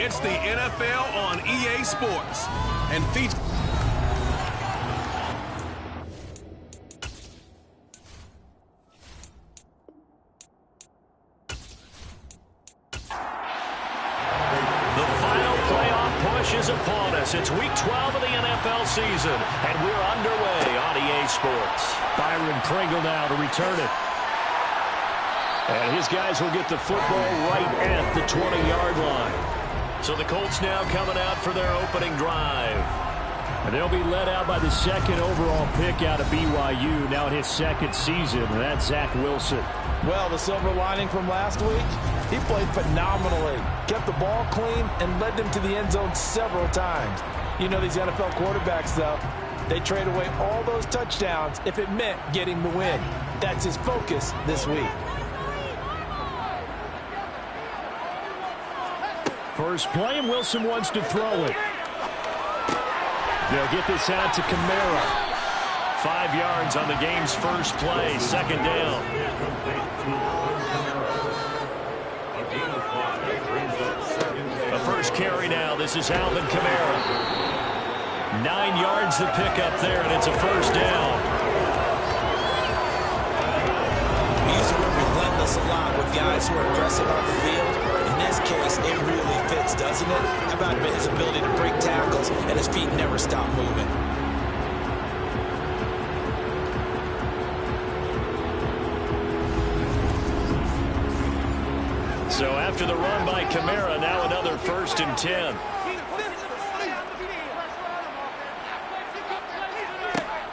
It's the NFL on EA Sports and features. Is upon us. It's week 12 of the NFL season, and we're underway on EA Sports. Byron Pringle now to return it. And his guys will get the football right at the 20-yard line. So the Colts now coming out for their opening drive. And they'll be led out by the second overall pick out of BYU, now in his second season, and that's Zach Wilson. Well, the silver lining from last week, he played phenomenally, kept the ball clean, and led them to the end zone several times. You know these NFL quarterbacks, though, they trade away all those touchdowns if it meant getting the win. That's his focus this week. First play, and Wilson wants to throw it. They'll get this out to Kamara. 5 yards on the game's first play, second down. The first carry now. This is Alvin Kamara. 9 yards the pick up there, and it's a first down. We use the word relentless a lot with guys who are aggressive on the field. In this case, it really fits, doesn't it? How about his ability to break tackles and his feet never stop moving? So after the run by Kamara, now another 1st and 10.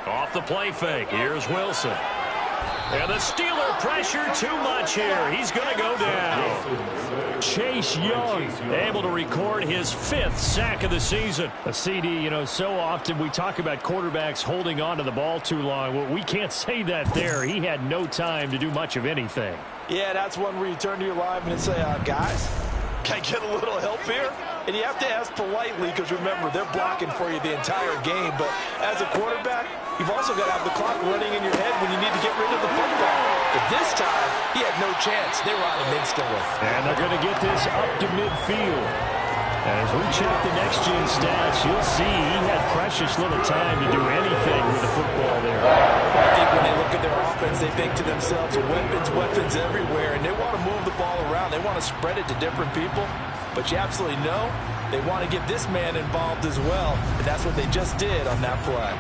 Off the play fake. Here's Wilson. And the Steeler pressure too much here. He's going to go down. Chase Young able to record his 5th sack of the season. A CD, you know, so often we talk about quarterbacks holding on to the ball too long. Well, we can't say that there. He had no time to do much of anything. Yeah, that's one where you turn to your lineman and say, guys, can I get a little help here? And you have to ask politely because, remember, they're blocking for you the entire game. But as a quarterback, you've also got to have the clock running in your head when you need to get rid of the football. But this time, he had no chance. They were on him instantly. And they're going to get this up to midfield. And as we check the next-gen stats, you'll see he had precious little time to do anything with the football there. I think when they look at their offense, they think to themselves, weapons everywhere, and they want to move the ball around. They want to spread it to different people. But you absolutely know they want to get this man involved as well, and that's what they just did on that play.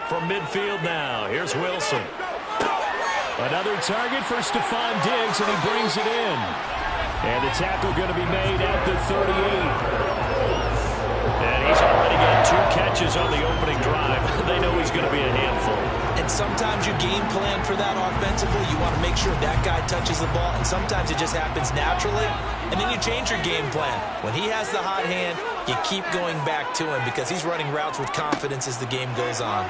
From midfield now, here's Wilson. Another target for Stephon Diggs, and he brings it in. And the tackle going to be made at the 38. And he's already got 2 catches on the opening drive. They know he's going to be a handful. And sometimes you game plan for that offensively. You want to make sure that guy touches the ball, and sometimes it just happens naturally. And then you change your game plan. When he has the hot hand, you keep going back to him because he's running routes with confidence as the game goes on.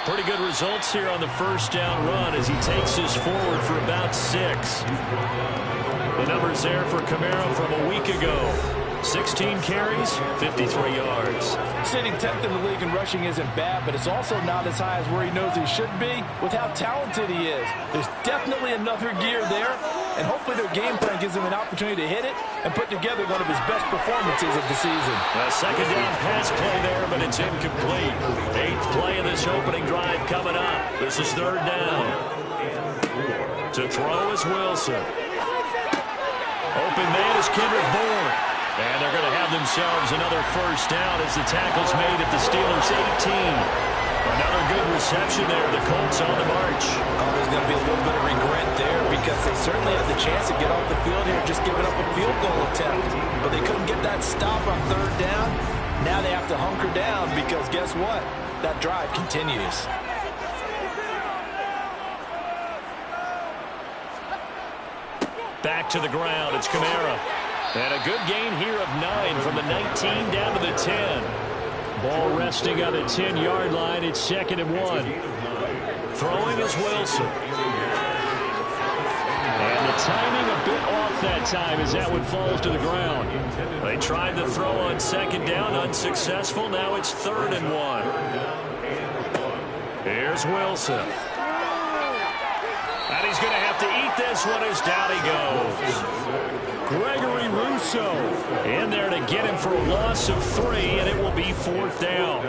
Pretty good results here on the first down run as he takes us forward for about 6. The numbers there for Kamara from a week ago. 16 carries, 53 yards. Sitting 10th in the league in rushing isn't bad, but it's also not as high as where he knows he should be with how talented he is. There's definitely another gear there, and hopefully their game plan gives him an opportunity to hit it and put together one of his best performances of the season. A second down pass play there, but it's incomplete. 8th play of this opening drive coming up. This is 3rd down. To throw is Wilson. Open man is Kendrick Bourne. And they're going to have themselves another first down as the tackle's made at the Steelers' 18. Another good reception there. The Colts on the march. Oh, there's going to be a little bit of regret there because they certainly had the chance to get off the field here, just giving up a field goal attempt. But they couldn't get that stop on 3rd down. Now they have to hunker down because guess what? That drive continues. Back to the ground. It's Kamara. And a good gain here of 9 from the 19 down to the 10. Ball resting on the 10-yard line. It's 2nd and 1. Throwing is Wilson. And the timing a bit off that time as that one falls to the ground. They tried the throw on 2nd down, unsuccessful. Now it's 3rd and 1. Here's Wilson. And he's going to have to eat this one as down he goes. Gregory Rousseau in there to get him for a loss of 3, and it will be 4th down.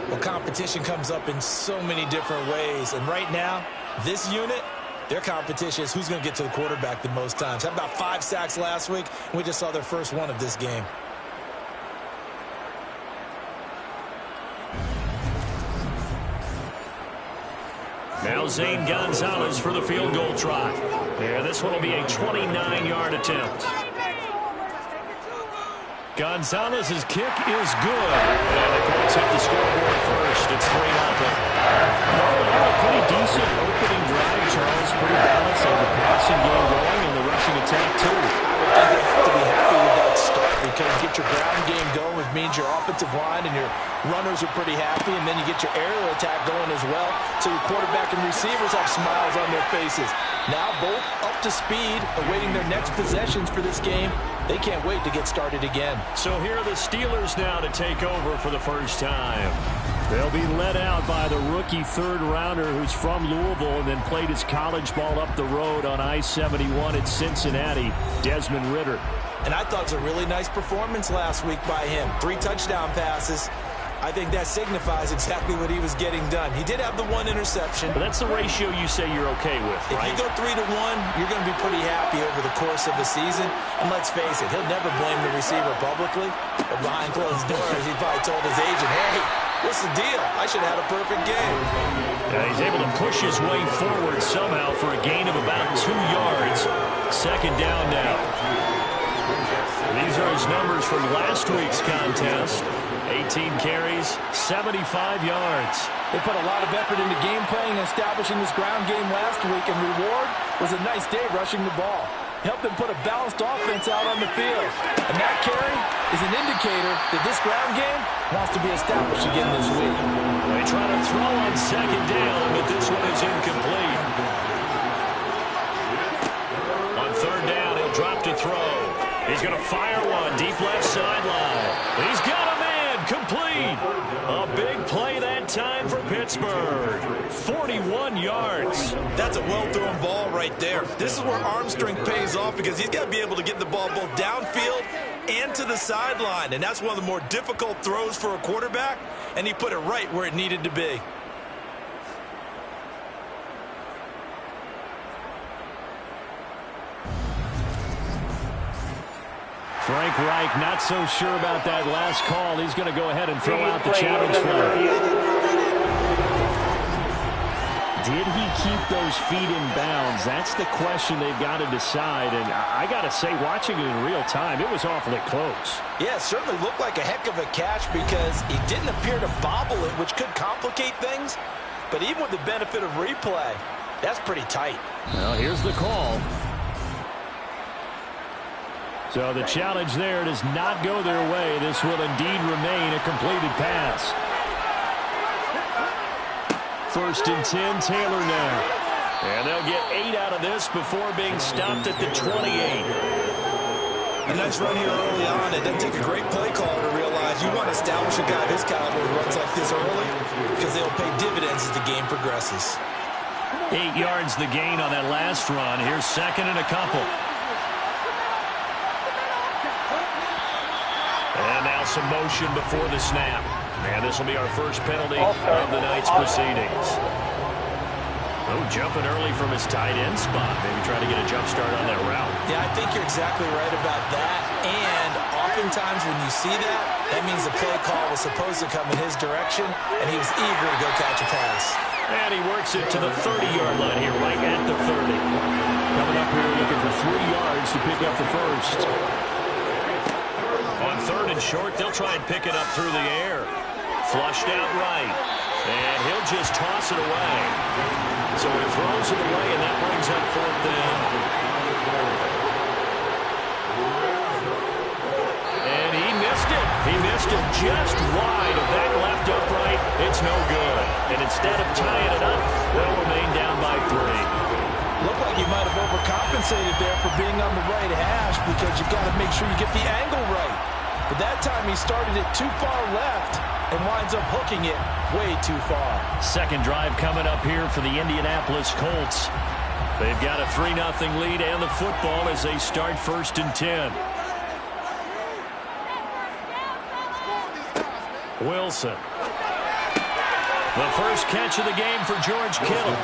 Well, competition comes up in so many different ways, and right now, this unit, their competition is who's going to get to the quarterback the most times. Had about 5 sacks last week, and we just saw their first one of this game. Now Zane Gonzalez for the field goal try. Yeah, this one will be a 29-yard attempt. Gonzalez's kick is good. And the Colts hit the scoreboard first. It's 3-0. Well, a pretty decent opening drive, Charles. Pretty balanced on the passing game going and the rushing attack, too. I would think they have to be happy with that start because get your ground game going, which means your offensive line and your runners are pretty happy, and then you get your aerial attack going as well, so your quarterback and receivers have smiles on their faces. Now both up to speed, awaiting their next possessions for this game. They can't wait to get started again. So here are the Steelers now to take over for the first time. They'll be led out by the rookie third-rounder who's from Louisville and then played his college ball up the road on I-71 at Cincinnati, Desmond Ridder. And I thought it was a really nice performance last week by him. 3 touchdown passes. I think that signifies exactly what he was getting done. He did have the 1 interception. But that's the ratio you say you're okay with, right? If you go 3-1, you're going to be pretty happy over the course of the season. And let's face it, he'll never blame the receiver publicly. But behind closed doors, he probably told his agent, hey, what's the deal? I should have had a perfect game. He's able to push his way forward somehow for a gain of about 2 yards. 2nd down now. These are his numbers from last week's contest. 18 carries, 75 yards. They put a lot of effort into game playing and establishing this ground game last week, and reward was a nice day rushing the ball. Helped them put a balanced offense out on the field. And that carry is an indicator that this ground game wants to be established again this week. They try to throw on 2nd down, but this one is incomplete. On 3rd down, he'll drop to throw. He's going to fire one deep left sideline. He's got a man complete. A big play that time for Pittsburgh. 41 yards. That's a well-thrown ball right there. This is where arm strength pays off because he's got to be able to get the ball both downfield and to the sideline. And that's one of the more difficult throws for a quarterback, and he put it right where it needed to be. Frank Reich not so sure about that last call. He's going to go ahead and throw out the challenge flag. Did he keep those feet in bounds? That's the question they've got to decide. And I got to say, watching it in real time, it was awfully close. Yeah, it certainly looked like a heck of a catch because he didn't appear to bobble it, which could complicate things. But even with the benefit of replay, that's pretty tight. Well, here's the call. So the challenge there does not go their way. This will indeed remain a completed pass. 1st and 10, Taylor now. And they'll get 8 out of this before being stopped at the 28. A nice run here early on. It doesn't take a great play caller to realize you want to establish a guy this caliber who runs like this early because they'll pay dividends as the game progresses. 8 yards the gain on that last run. Here's 2nd and a couple. And now some motion before the snap. And this will be our first penalty of the night's proceedings. Oh, jumping early from his tight end spot. Maybe trying to get a jump start on that route. Yeah, I think you're exactly right about that. And oftentimes when you see that, that means the play call was supposed to come in his direction, and he was eager to go catch a pass. And he works it to the 30-yard line here, right at the 30. Coming up here looking for 3 yards to pick up the first. On 3rd and short, they'll try and pick it up through the air. Flushed out right. And he'll just toss it away. So he throws it away, and that brings up 4th down. And he missed it. He missed it just wide of that left upright. It's no good. And instead of tying it up, they'll remain down by 3. Looked like he might have overcompensated there for being on the right hash because you've got to make sure you get the angle right. But that time he started it too far left and winds up hooking it way too far. 2nd drive coming up here for the Indianapolis Colts. They've got a 3-0 lead and the football as they start 1st and 10. Wilson. The first catch of the game for George Kittle.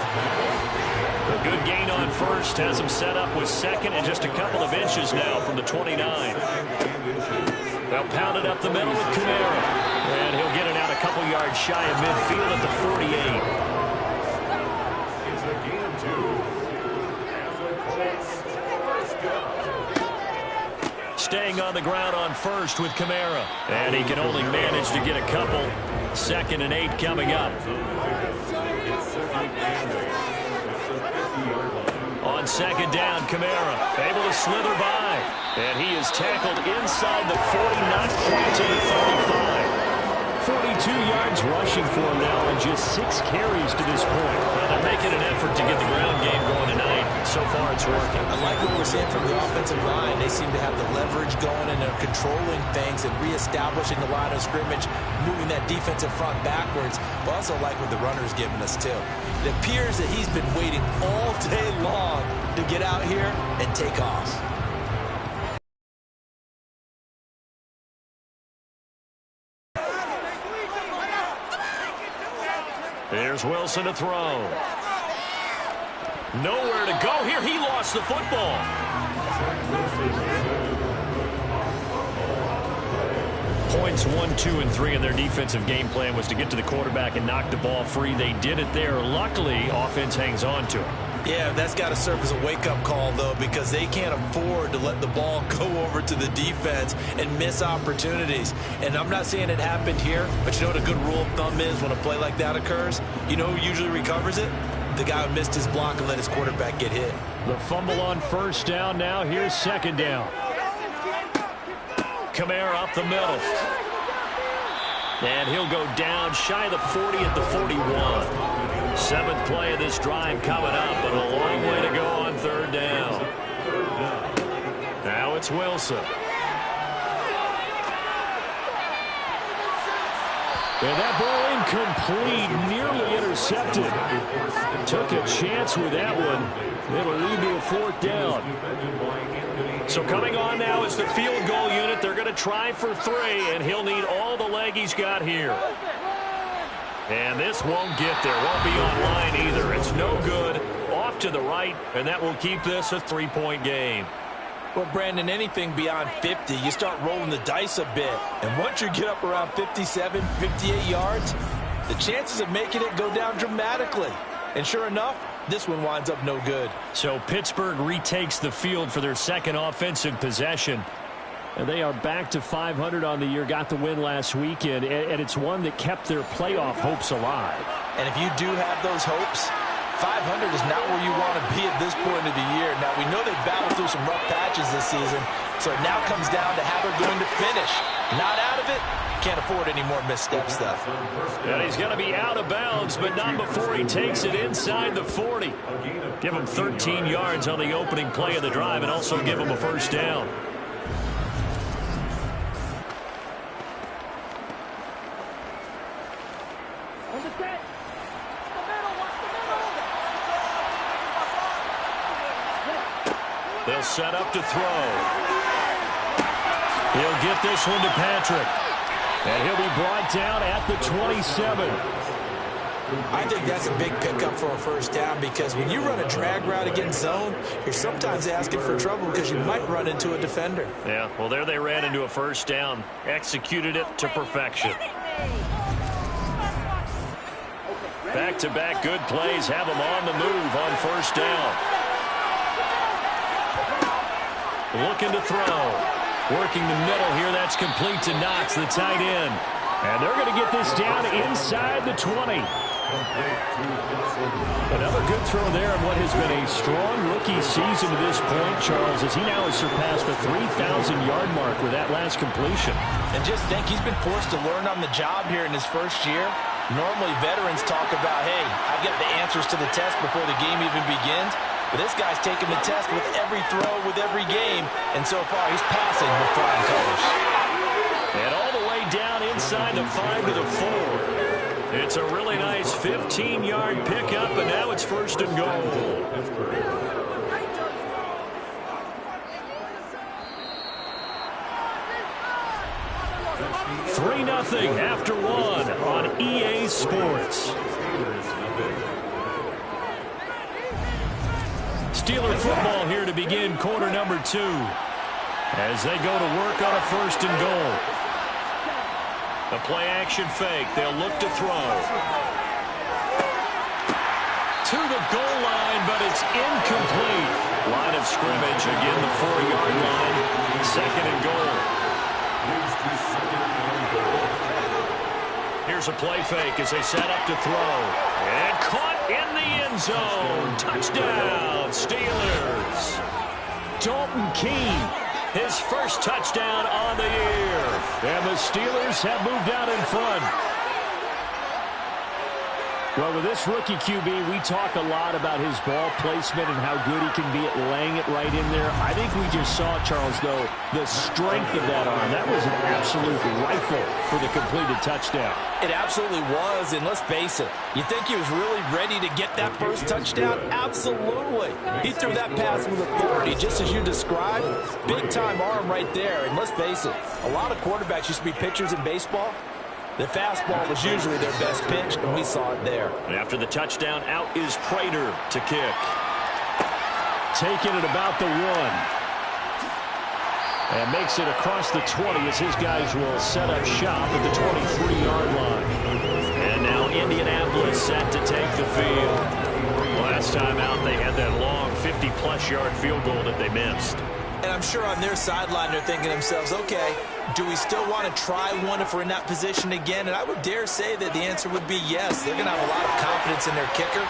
A good gain on first has him set up with second and just a couple of inches now from the 29. They'll pound it up the middle with Kamara. And he'll get it out a couple yards shy of midfield at the 48. Staying on the ground on first with Kamara. And he can only manage to get a couple. 2nd and 8 coming up. On 2nd down, Kamara able to slither by. And he is tackled inside the 40, not quite to the 35. 42 yards rushing for him now and just 6 carries to this point. Well, they're making an effort to get the ground game going tonight. So far, it's working. I like what we're seeing from the offensive line. They seem to have the leverage going, and they're controlling things and reestablishing the line of scrimmage, moving that defensive front backwards. But also like what the runner's giving us, too. It appears that he's been waiting all day long to get out here and take off. Here's Wilson to throw. Nowhere to go here. He lost the football. Points 1, 2, and 3 in their defensive game plan was to get to the quarterback and knock the ball free. They did it there. Luckily, offense hangs on to it. Yeah, that's got to serve as a wake-up call, though, because they can't afford to let the ball go over to the defense and miss opportunities. And I'm not saying it happened here, but you know what a good rule of thumb is when a play like that occurs? You know who usually recovers it? The guy who missed his block and let his quarterback get hit. The fumble on 1st down now. Here's 2nd down. Kamara up the middle. And he'll go down shy of the 40 at the 41. 7th play of this drive coming up, but a long way to go on 3rd down. Now it's Wilson. And that ball incomplete, nearly intercepted. Took a chance with that one. It'll lead to a 4th down. So coming on now is the field goal unit. They're going to try for 3, and he'll need all the leg he's got here. And this won't get there. Won't be on line either. It's no good. Off to the right, and that will keep this a 3-point game. Well, Brandon, anything beyond 50, you start rolling the dice a bit. And once you get up around 57, 58 yards, the chances of making it go down dramatically. And sure enough, this one winds up no good. So Pittsburgh retakes the field for their 2nd offensive possession. And they are back to 500 on the year, got the win last weekend, and it's one that kept their playoff hopes alive. And if you do have those hopes, 500 is not where you want to be at this point of the year. Now, we know they've battled through some rough patches this season, so it now comes down to how they're going to finish. Not out of it, can't afford any more missteps, though. And he's going to be out of bounds, but not before he takes it inside the 40. Give him 13 yards on the opening play of the drive and also give him a 1st down. They'll set up to throw. He'll get this one to Patrick. And he'll be brought down at the 27. I think that's a big pickup for a 1st down because when you run a drag route against zone, you're sometimes asking for trouble because you might run into a defender. Yeah, well, there they ran into a 1st down. Executed it to perfection. Back-to-back good plays have them on the move on 1st down. Looking to throw. Working the middle here. That's complete to Knox, the tight end. And they're going to get this down inside the 20. Another good throw there in what has been a strong rookie season to this point, Charles, as he now has surpassed the 3,000-yard mark with that last completion. And just think, he's been forced to learn on the job here in his first year. Normally, veterans talk about, hey, I've got the answers to the test before the game even begins. But this guy's taking the test with every throw, with every game. And so far, he's passing with flying colors. And all the way down inside the 5 to the 4. It's a really nice 15-yard pickup, and now it's 1st and goal. 3-0 after 1 on EA Sports. Steeler football here to begin quarter number 2 as they go to work on a 1st and goal. A play-action fake. They'll look to throw. To the goal line, but it's incomplete. Line of scrimmage, again the 4-yard line. 2nd and goal. Here's a play fake as they set up to throw. And caught in the end zone. Touchdown, Steelers. Dalton Keene, his first touchdown on the year. And the Steelers have moved out in front. Well, with this rookie QB, we talk a lot about his ball placement and how good he can be at laying it right in there. I think we just saw, Charles, though, the strength of that arm. That was an absolute rifle for the completed touchdown. It absolutely was, and let's face it, you think he was really ready to get that first touchdown? Absolutely. He threw that pass with authority, just as you described. Big-time arm right there, and let's face it, a lot of quarterbacks used to be pitchers in baseball. The fastball was usually their best pitch, and we saw it there. And after the touchdown, out is Prater to kick. Taking it about the 1. And makes it across the 20 as his guys will set up shop at the 23-yard line. And now Indianapolis set to take the field. Last time out, they had that long 50-plus yard field goal that they missed. And I'm sure on their sideline they're thinking to themselves, okay, do we still want to try one if we're in that position again? And I would dare say that the answer would be yes. They're going to have a lot of confidence in their kicker.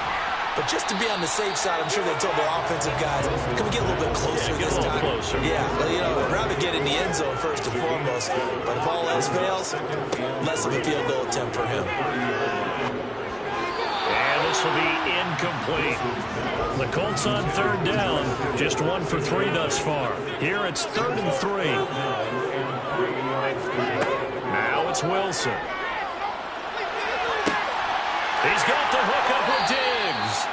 But just to be on the safe side, I'm sure they told their offensive guys, can we get a little bit closer this time? Closer. Yeah, well, you know, I'd rather get in the end zone first and foremost. But if all else fails, less of a field goal attempt for him. And this will be incomplete. The Colts on 3rd down, just 1 for 3 thus far. Here it's 3rd and 3. Now it's Wilson. He's got the hook up with Diggs.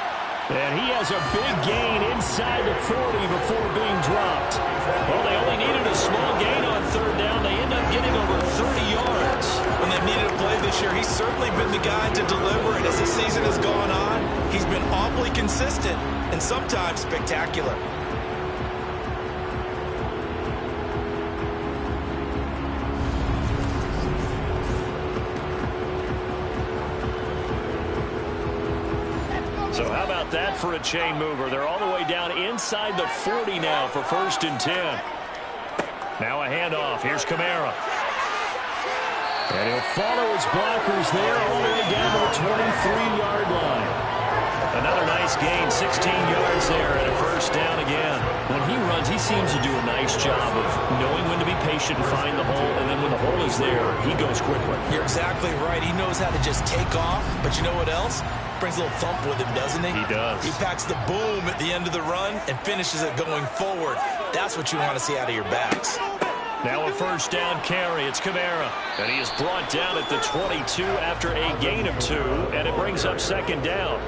And he has a big gain inside the 40 before being dropped. Well, they only needed a small gain on 3rd down. They end up getting over 30 yards. When they've needed a play this year, he's certainly been the guy to deliver. And as the season has gone on, he's been awfully consistent and sometimes spectacular. So how about that for a chain mover? They're all the way down inside the 40 now for 1st and 10. Now a handoff. Here's Kamara. And he'll follow his blockers there all the way down to the 23-yard line. Another nice gain, 16 yards there, and a 1st down again. When he runs, he seems to do a nice job of knowing when to be patient and find the hole, and then when the hole is there, he goes quickly. You're exactly right. He knows how to just take off, but you know what else? Brings a little thump with him, doesn't he? He does. He packs the boom at the end of the run and finishes it going forward. That's what you want to see out of your backs. Now a 1st down carry. It's Kamara. And he is brought down at the 22 after a gain of 2, and it brings up 2nd down.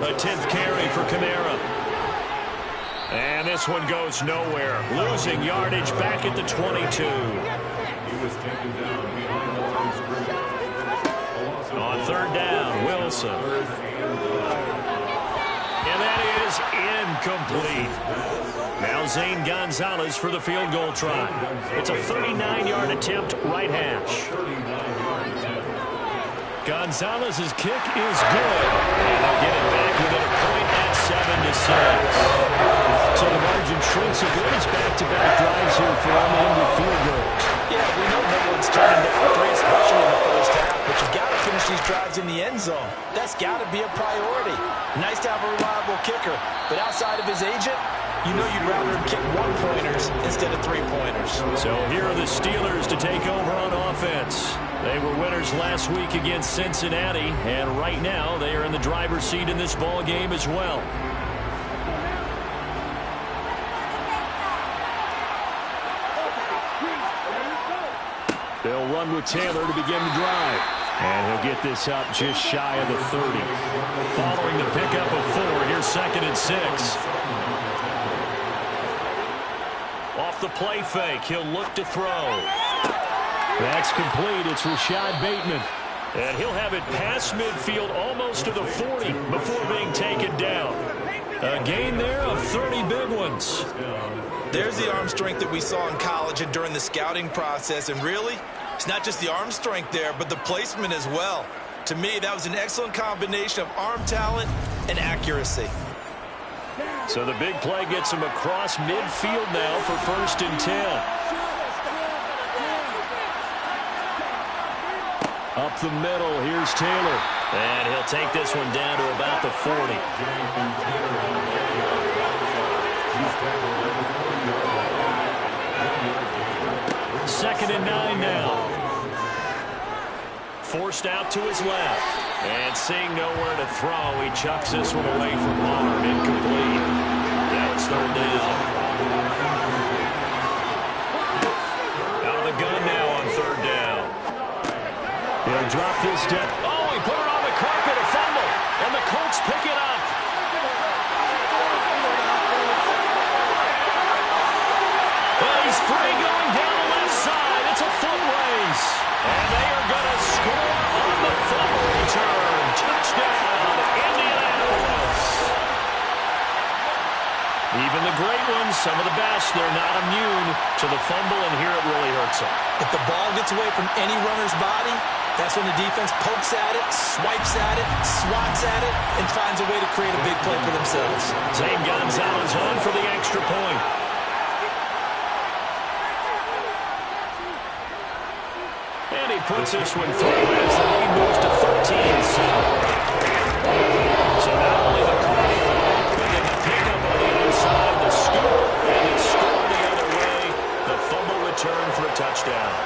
A 10th carry for Kamara. And this one goes nowhere. Losing yardage back at the 22. On 3rd down, Wilson. And that is incomplete. Now Zane Gonzalez for the field goal try. It's a 39-yard attempt, right hash. Gonzalez's kick is good. And they'll get it back within a point at 7-6. So the margin shrinks a bit. It's back-to-back drives here for him and with field goals. Yeah, we know no one's turning down 3, especially in the first half, but you've got to finish these drives in the end zone. That's got to be a priority. Nice to have a reliable kicker, but outside of his agent, you know you'd rather him kick 1-pointers instead of 3-pointers. So here are the Steelers to take over on offense. They were winners last week against Cincinnati, and right now they are in the driver's seat in this ball game as well. run with Taylor to begin the drive. And he'll get this up just shy of the 30. Following the pickup of 4, here's 2nd and 6. Off the play fake, he'll look to throw. That's complete. It's Rashad Bateman. And he'll have it past midfield almost to the 40 before being taken down. A gain there of 30 big ones. There's the arm strength that we saw in college and during the scouting process. And really, it's not just the arm strength there, but the placement as well. To me, that was an excellent combination of arm talent and accuracy. So the big play gets him across midfield now for 1st and 10. Up the middle, here's Taylor. And he'll take this one down to about the 40. 2nd and 9 now. Forced out to his left. And seeing nowhere to throw, he chucks this one away from arm. Incomplete. Now it's 3rd down. Out of the gun now on 3rd down. He'll drop this down. Oh, he put it on the carpet, a fumble. And the Colts pick it up. And he's free going down the left side. It's a foot race. And they are going to score on the fumble return. Touchdown, Indianapolis. Even the great ones, some of the best, they're not immune to the fumble, and here it really hurts them. If the ball gets away from any runner's body, that's when the defense pokes at it, swipes at it, swats at it, and finds a way to create a big play for themselves. Zane Gonzalez on for the extra point. And he puts this one through as the lead moves to 13-7. So not only the call, but then the pickup on the other side, the scoop, and the score the other way, the fumble return for a touchdown.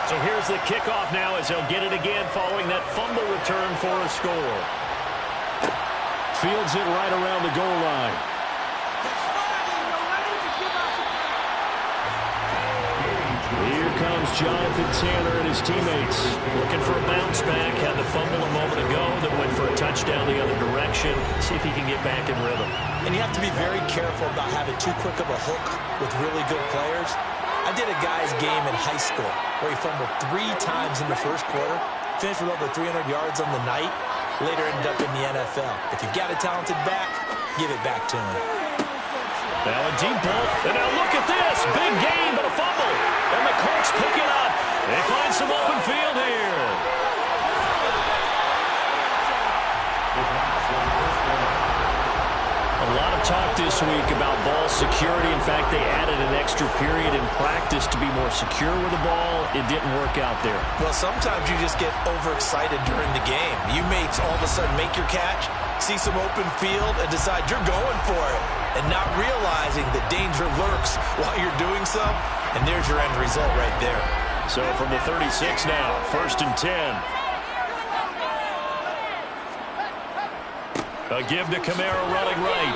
So here's the kickoff now as they'll get it again following that fumble return for a score. Fields it right around the goal line. Here comes Jonathan Taylor and his teammates. Looking for a bounce back. Had the fumble a moment ago, then went for a touchdown the other direction. See if he can get back in rhythm. And you have to be very careful about having too quick of a hook with really good players. I did a guy's game in high school where he fumbled 3 times in the first quarter, finished with over 300 yards on the night, later ended up in the NFL. If you've got a talented back, give it back to him. Now a deep ball, and now look at this. Big gain, but a fumble. And the Colts pick it up. They find some open field here. A lot of talk this week about ball security. In fact, they added an extra period in practice to be more secure with the ball. It didn't work out there. Well, sometimes you just get overexcited during the game. You may all of a sudden make your catch, see some open field, and decide you're going for it, and not realizing the danger lurks while you're doing so, and there's your end result right there. So from the 36 now, 1st and 10. A give to Kamara running right.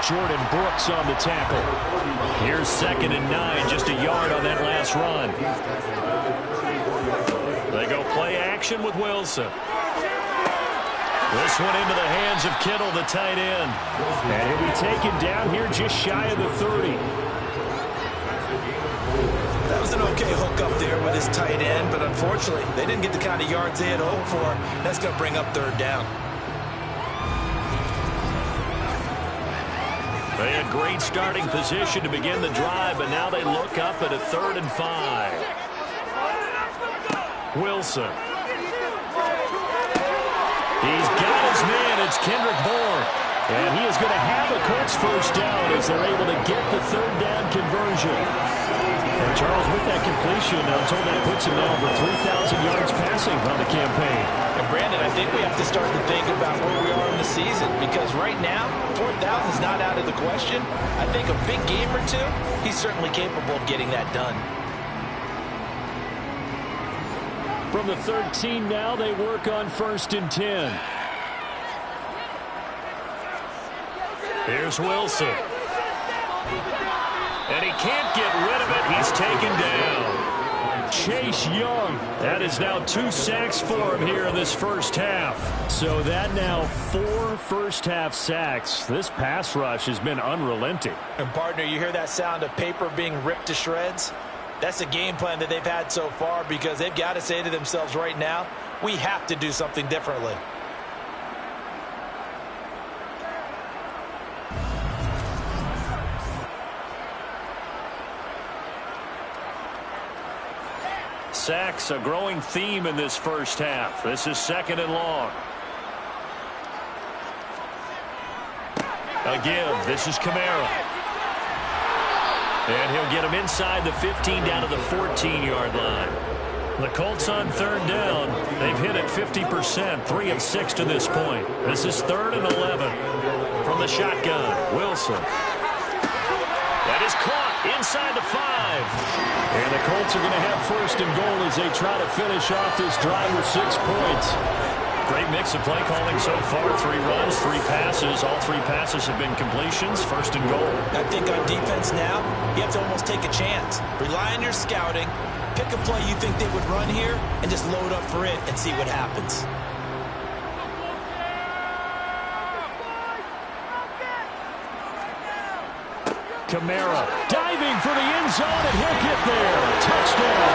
Jordan Brooks on the tackle. Here's 2nd and 9, just a yard on that last run. They go play action with Wilson. This one into the hands of Kittle, the tight end. And he'll be taken down here just shy of the 30. That was an okay hook up there with his tight end, but unfortunately, they didn't get the kind of yards they had hoped for. That's going to bring up 3rd down. They had great starting position to begin the drive, but now they look up at a 3rd and 5. Wilson. He's got his man. It's Kendrick Bourne. And he is going to have the Colts first down as they're able to get the 3rd down conversion. And Charles, with that completion, I'm told that puts him now over 3,000 yards passing on the campaign. And Brandon, I think we have to start to think about where we are in the season, because right now, 4,000 is not out of the question. I think a big game or two, he's certainly capable of getting that done. From the 13 now, they work on 1st and 10. Here's Wilson. And he can't get rid of it. He's taken down. Chase Young. That is now 2 sacks for him here in this first half. So that now 4 first-half sacks. This pass rush has been unrelenting. And, partner, you hear that sound of paper being ripped to shreds? That's the game plan that they've had so far because they've got to say to themselves right now, we have to do something differently. Sacks, a growing theme in this first half. This is 2nd and long. A give. This is Kamara. And he'll get him inside the 15 down to the 14-yard line. The Colts on 3rd down. They've hit it 50%, 3 of 6 to this point. This is 3rd and 11 from the shotgun. Wilson. That is caught inside the 5. And the Colts are going to have 1st and goal as they try to finish off this drive with 6 points. Great mix of play calling so far. 3 runs, 3 passes. All 3 passes have been completions. 1st and goal. I think on defense now, you have to almost take a chance. Rely on your scouting. Pick a play you think they would run here and just load up for it and see what happens. Kamara diving for the end zone, and he'll get there. Touchdown.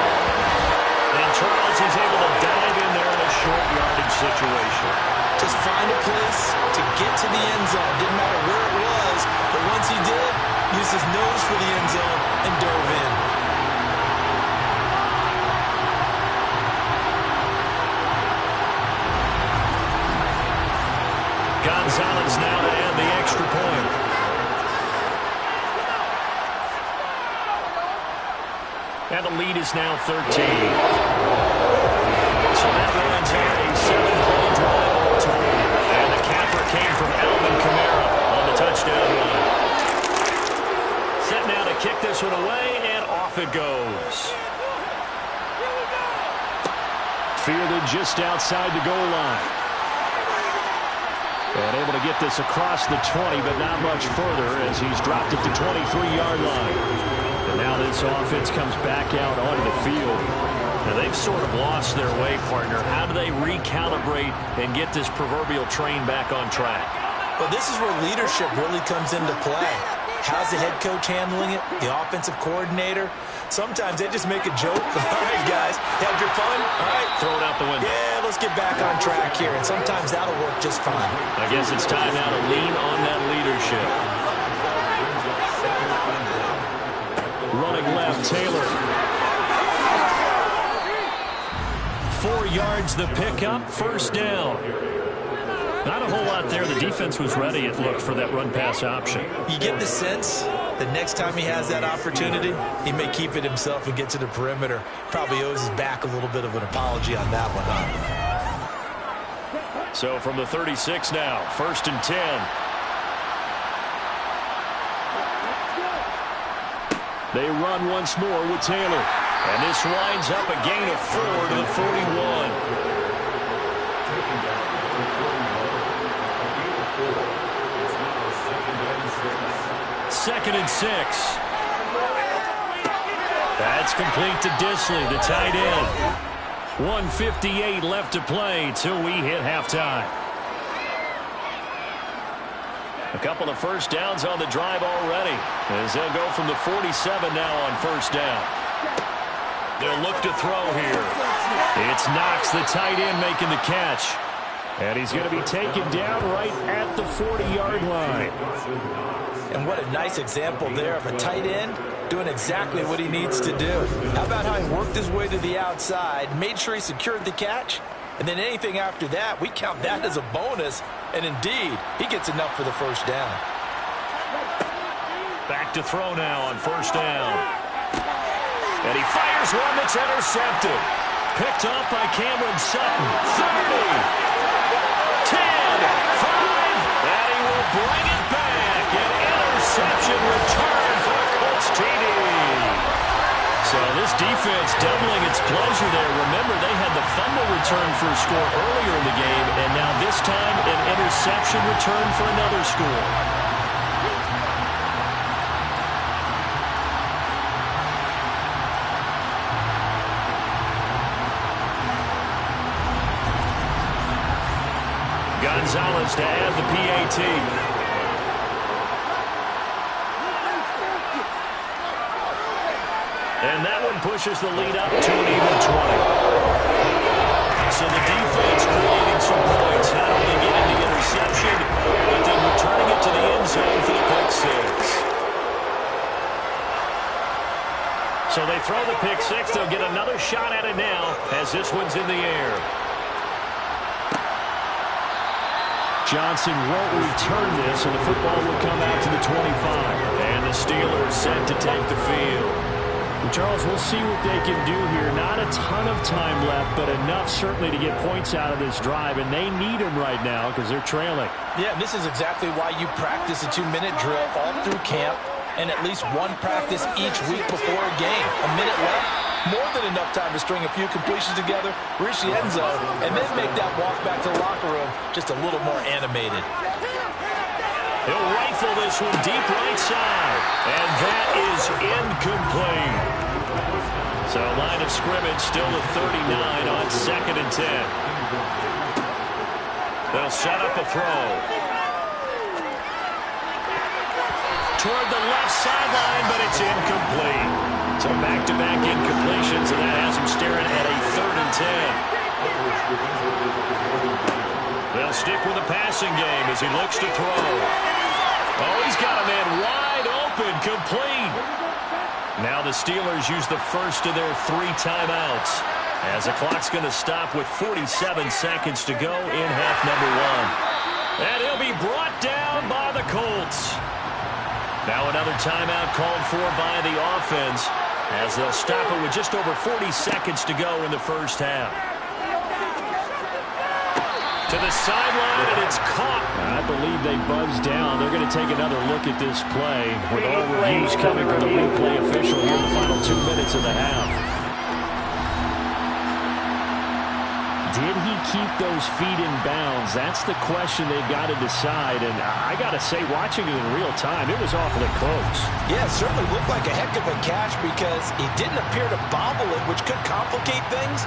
And Charles is able to dive in there in a short yardage situation. Just find a place to get to the end zone. Didn't matter where it was, but once he did, used his nose for the end zone and dove in. Gonzalez now to add the extra point. And the lead is now 13. So that runs out a 7-play drive all total. And the capper came from Alvin Kamara on the touchdown run. Set now to kick this one away, and off it goes. Fielded just outside the goal line. And able to get this across the 20, but not much further as he's dropped it to 23-yard line. And now this offense comes back out onto the field. Now they've sort of lost their way, partner. How do they recalibrate and get this proverbial train back on track? Well, this is where leadership really comes into play. How's the head coach handling it? The offensive coordinator? Sometimes they just make a joke. All right, guys, had your fun? All right. Throw it out the window. Yeah, let's get back on track here. And sometimes that'll work just fine. I guess it's time now to lean on that leadership. Running left, Taylor. 4 yards the pickup, 1st down. Not a whole lot there. The defense was ready, it looked, for that run-pass option. You get the sense that next time he has that opportunity, he may keep it himself and get to the perimeter. Probably owes his back a little bit of an apology on that one, huh? So from the 36 now, 1st and 10. They run once more with Taylor. And this winds up a gain of 4 to the 41. Second and 6. That's complete to Disley, the tight end. 1:58 left to play till we hit halftime. A couple of 1st downs on the drive already, as they'll go from the 47 now on 1st down. They'll look to throw here. It's Knox, the tight end, making the catch. And he's going to be taken down right at the 40-yard line. And what a nice example there of a tight end doing exactly what he needs to do. How about how he worked his way to the outside, made sure he secured the catch, and then anything after that, we count that as a bonus. And indeed, he gets enough for the 1st down. Back to throw now on 1st down. And he fires one that's intercepted. Picked off by Cameron Sutton. 30. 10. 5. And he will bring it back. An interception return for the Colts TD. So this defense doubling its pleasure there. Remember, they had the fumble return for a score earlier in the game, and now this time an interception return for another score. Gonzalez to add the PAT. And that one pushes the lead up to an even 20. So the defense creating some points, not only getting the interception, but then returning it to the end zone for the pick six. So they throw the pick six. They'll get another shot at it now as this one's in the air. Johnson won't return this, and the football will come out to the 25. And the Steelers set to take the field. Charles, we'll see what they can do here. Not a ton of time left, but enough certainly to get points out of this drive, and they need them right now because they're trailing. Yeah, this is exactly why you practice a 2-minute drill all through camp and at least one practice each week before a game. A minute left, more than enough time to string a few completions together, reach the end zone, and then make that walk back to the locker room just a little more animated. He'll rifle this one deep right side, and that is incomplete. So line of scrimmage still at 39 on 2nd and 10. They'll set up a throw. Toward the left sideline, but it's incomplete. So back-to-back incompletions, and that has him staring at a 3rd and 10. They'll stick with the passing game as he looks to throw. Oh, he's got a man wide open, complete. Now the Steelers use the first of their 3 timeouts as the clock's going to stop with 47 seconds to go in half number 1. And he'll be brought down by the Colts. Now another timeout called for by the offense as they'll stop it with just over 40 seconds to go in the first half. To the sideline, and it's caught. I believe they buzzed down. They're going to take another look at this play with all reviews coming from the replay official here in the final 2 minutes of the half. Did he keep those feet in bounds? That's the question they've got to decide. And I got to say, watching it in real time, it was awfully close. Yeah, it certainly looked like a heck of a catch because he didn't appear to bobble it, which could complicate things.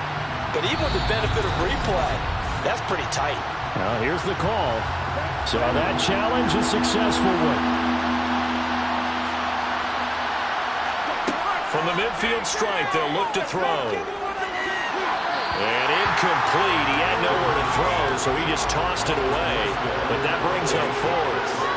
But even with the benefit of replay, that's pretty tight. Well, here's the call. So that challenge is a successful one. From the midfield stripe, they'll look to throw. And incomplete. He had nowhere to throw, so he just tossed it away. But that brings up 4th.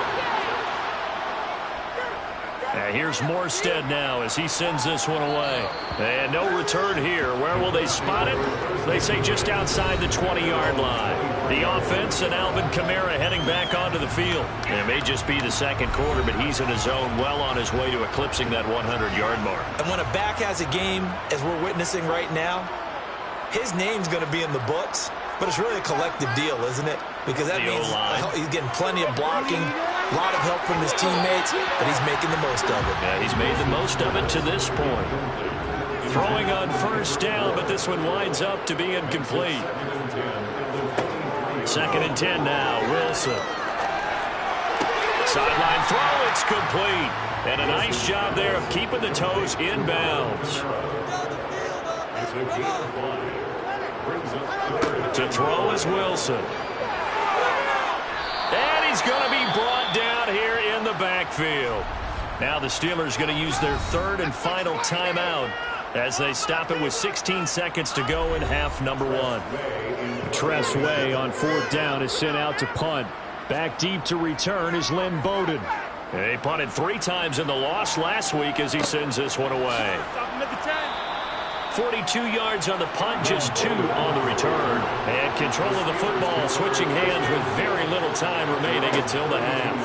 Here's Morstead now as he sends this one away. And no return here. Where will they spot it? They say just outside the 20-yard line. The offense and Alvin Kamara heading back onto the field. And it may just be the second quarter, but he's in his zone, well on his way to eclipsing that 100-yard mark. And when a back has a game, as we're witnessing right now, his name's going to be in the books, but it's really a collective deal, isn't it? Because that means he's getting plenty of blocking, a lot of help from his teammates, but he's making the most of it. Yeah, he's made the most of it to this point. Throwing on first down, but this one winds up to be incomplete. 2nd and 10 now, Wilson. Sideline throw, it's complete. And a nice job there of keeping the toes in bounds. To throw is Wilson. And he's going to be brought down here in the backfield. Now the Steelers going to use their 3rd and final timeout as they stop it with 16 seconds to go in half number 1. Tress Way on 4th down is sent out to punt. Back deep to return is Lynn Bowden. He punted 3 times in the loss last week as he sends this one away. 42 yards on the punt, just 2 on the return. And control of the football, switching hands with very little time remaining until the half.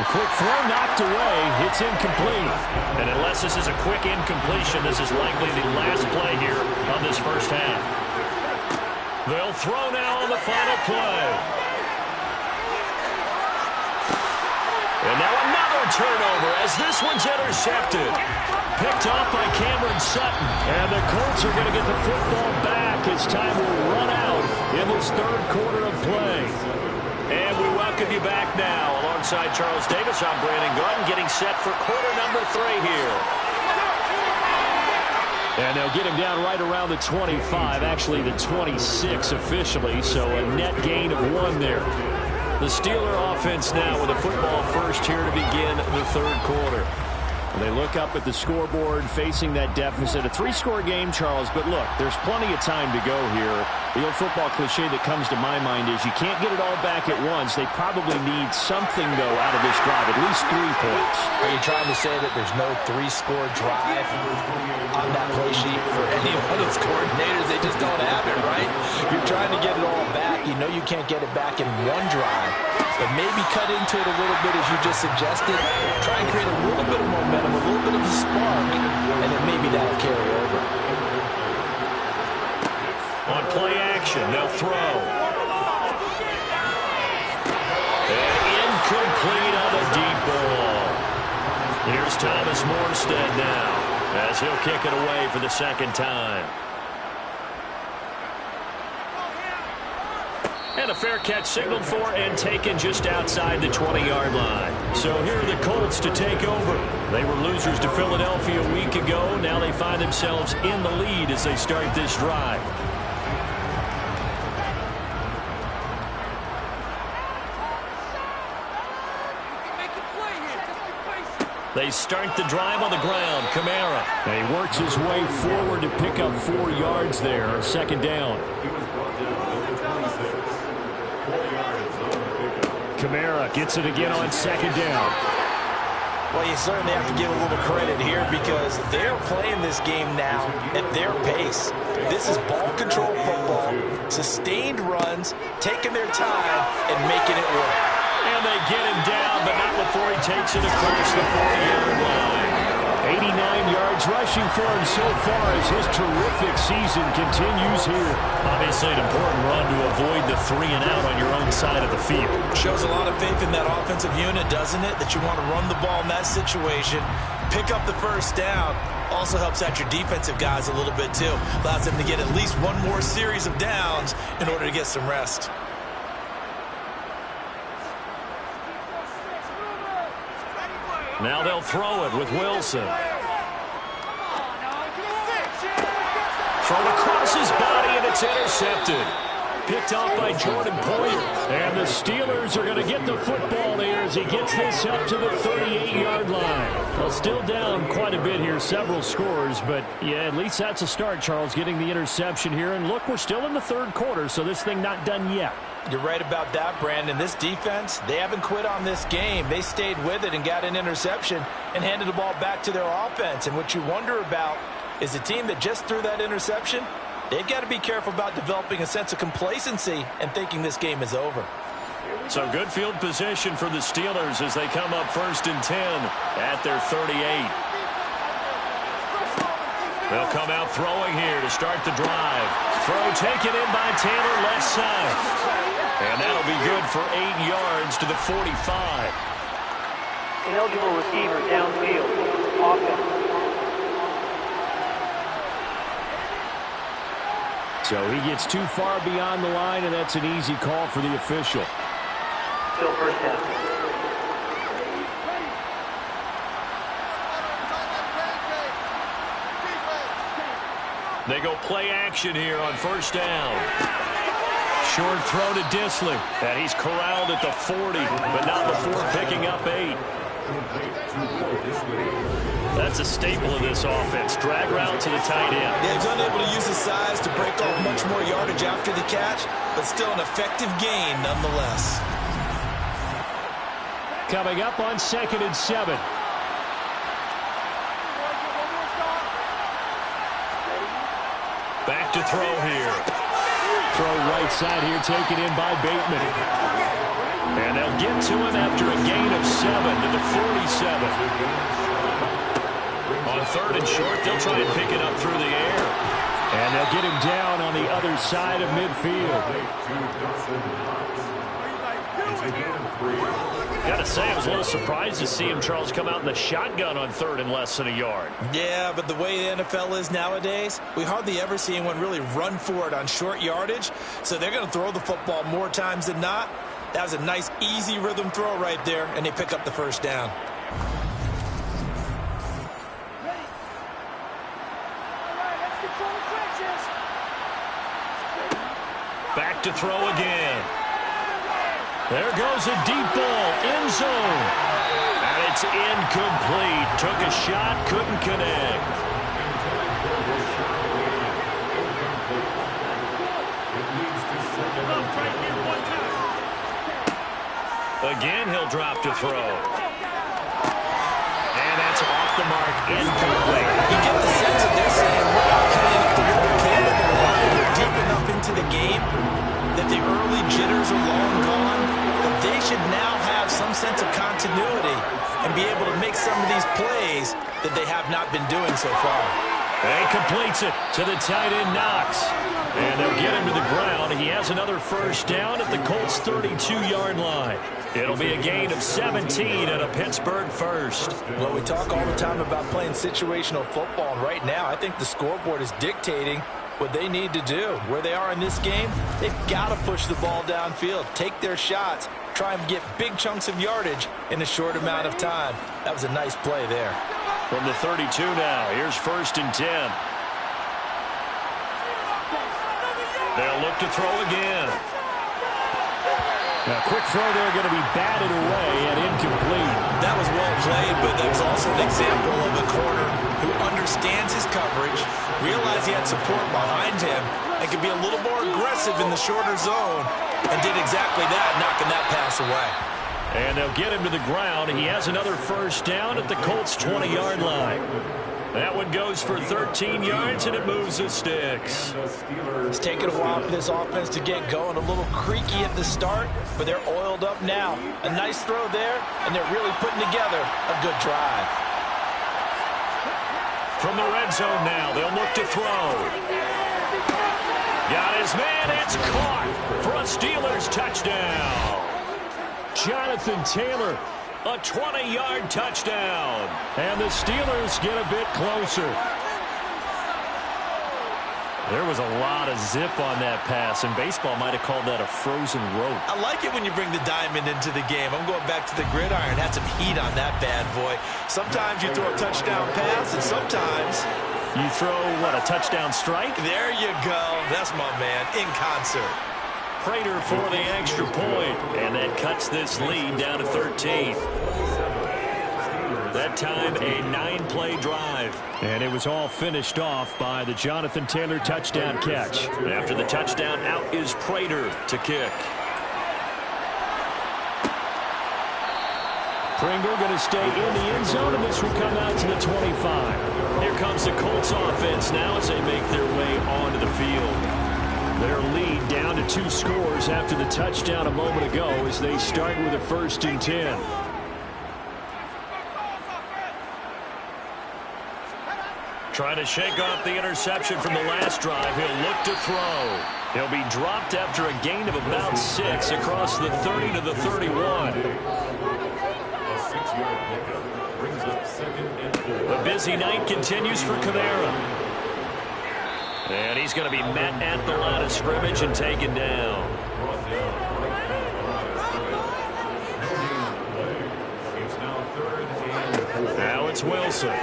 A quick throw knocked away. It's incomplete. And unless this is a quick incompletion, this is likely the last play here on this first half. They'll throw now on the final play. And now another turnover as this one's intercepted. Picked off by Cameron Sutton. And the Colts are going to get the football back as time will run out in this 3rd quarter of play. And we welcome you back now. Alongside Charles Davis, I'm Brandon Gordon, getting set for quarter number 3 here. And they'll get him down right around the 25, actually the 26 officially, so a net gain of 1 there. The Steeler offense now with a football first here to begin the third quarter. They look up at the scoreboard facing that deficit. A 3-score game, Charles, but look, there's plenty of time to go here. The old football cliche that comes to my mind is you can't get it all back at once. They probably need something, though, out of this drive, at least 3 points. Are you trying to say that there's no 3-score drive on that play sheet for any one of those coordinators? They just don't have it, right? You're trying to get it all back. You know you can't get it back in one drive, but maybe cut into it a little bit as you just suggested. Try and create a little bit of momentum, a little bit of a spark, and then maybe that'll carry over. On play action, they'll throw. And incomplete on the deep ball. Here's Thomas Morstead now as he'll kick it away for the second time. And a fair catch signaled for and taken just outside the 20-yard line. So here are the Colts to take over. They were losers to Philadelphia a week ago. Now they find themselves in the lead as they start this drive. They start the drive on the ground. Kamara. And he works his way forward to pick up 4 yards there on second down. Kamara gets it again on second down. Well, you certainly have to give a little credit here because they're playing this game now at their pace. This is ball control football, sustained runs, taking their time and making it work. And they get him down, but not before he takes it across the 40-yard line. 89 yards rushing for him so far as his terrific season continues here. Obviously an important run to avoid the 3-and-out on your own side of the field. Shows a lot of faith in that offensive unit, doesn't it? That you want to run the ball in that situation, pick up the first down. Also helps out your defensive guys a little bit too. Allows them to get at least one more series of downs in order to get some rest. Now they'll throw it with Wilson. Thrown across his body, and it's intercepted. Picked off by Jordan Poyer. And the Steelers are going to get the football there as he gets this up to the 38-yard line. Well, still down quite a bit here, several scores, but yeah, at least that's a start, Charles, getting the interception here. And look, we're still in the third quarter, so this thing not done yet. You're right about that, Brandon. This defense, they haven't quit on this game. They stayed with it and got an interception and handed the ball back to their offense. And what you wonder about is a team that just threw that interception, they've got to be careful about developing a sense of complacency and thinking this game is over. So good field position for the Steelers as they come up 1st and 10 at their 38. They'll come out throwing here to start the drive. Throw taken in by Taylor left side. And that'll be good for 8 yards to the 45. Ineligible receiver downfield. Offense. So he gets too far beyond the line, and that's an easy call for the official. Still first down. They go play action here on 1st down. Short throw to Disley. And he's corralled at the 40, but not before picking up 8. That's a staple of this offense. Drag route to the tight end. Yeah, he's unable to use his size to break off much more yardage after the catch, but still an effective gain nonetheless. Coming up on 2nd and 7. Back to throw here. Throw right side here, taken in by Bateman. And they'll get to him after a gain of 7 to the 47. On 3rd and short, they'll try and pick it up through the air. And they'll get him down on the other side of midfield. Gotta say, I was a little surprised to see him, Charles, come out in the shotgun on 3rd and less than a yard. Yeah, but the way the NFL is nowadays, we hardly ever see anyone really run for it on short yardage. So they're going to throw the football more times than not. That was a nice, easy rhythm throw right there, and they pick up the first down. look to throw again. There goes a deep ball, end zone. And it's incomplete. Took a shot, couldn't connect. Again, he'll drop to throw. And that's off the mark, incomplete. You get the sense that they're saying we're not playing up to what we're capable of. We're deep enough into the game that the early jitters are long gone, that they should now have some sense of continuity and be able to make some of these plays that they have not been doing so far. And he completes it to the tight end, Knox. And they'll get him to the ground. He has another first down at the Colts' 32-yard line. It'll be a gain of 17 and a Pittsburgh first. Well, we talk all the time about playing situational football, and right now I think the scoreboard is dictating what they need to do. Where they are in this game, they've got to push the ball downfield, take their shots, try and get big chunks of yardage in a short amount of time. That was a nice play there. From the 32 now, here's 1st and 10. They'll look to throw again. Now, quick throw there, going to be batted away and incomplete. That was well played, but that was also an example of a corner who understands his coverage, realized he had support behind him, and could be a little more aggressive in the shorter zone, and did exactly that, knocking that pass away. And they'll get him to the ground. He has another first down at the Colts' 20-yard line. That one goes for 13 yards, and it moves the sticks. It's taken a while for this offense to get going. A little creaky at the start, but they're oiled up now. A nice throw there, and they're really putting together a good drive. From the red zone now, they'll look to throw. Got his man, it's caught for a Steelers touchdown. Jonathan Taylor, a 20-yard touchdown. and the Steelers get a bit closer. There was a lot of zip on that pass, and baseball might have called that a frozen rope. I like it when you bring the diamond into the game. I'm going back to the gridiron. Had some heat on that bad boy. Sometimes you throw a touchdown pass, and sometimes you throw, what, a touchdown strike? There you go. That's my man, in concert. Prater for the extra point, and that cuts this lead down to 13. That time, a 9-play drive. And it was all finished off by the Jonathan Taylor touchdown catch. After the touchdown, out is Prater to kick. Pringle going to stay in the end zone, and this will come out to the 25. Here comes the Colts offense now as they make their way onto the field. Their lead down to 2 scores after the touchdown a moment ago as they start with a 1st and 10. Trying to shake off the interception from the last drive. He'll look to throw. He'll be dropped after a gain of about 6 across the 30 to the 31. The busy night continues for Kamara. And he's going to be met at the line of scrimmage and taken down. Now it's Wilson.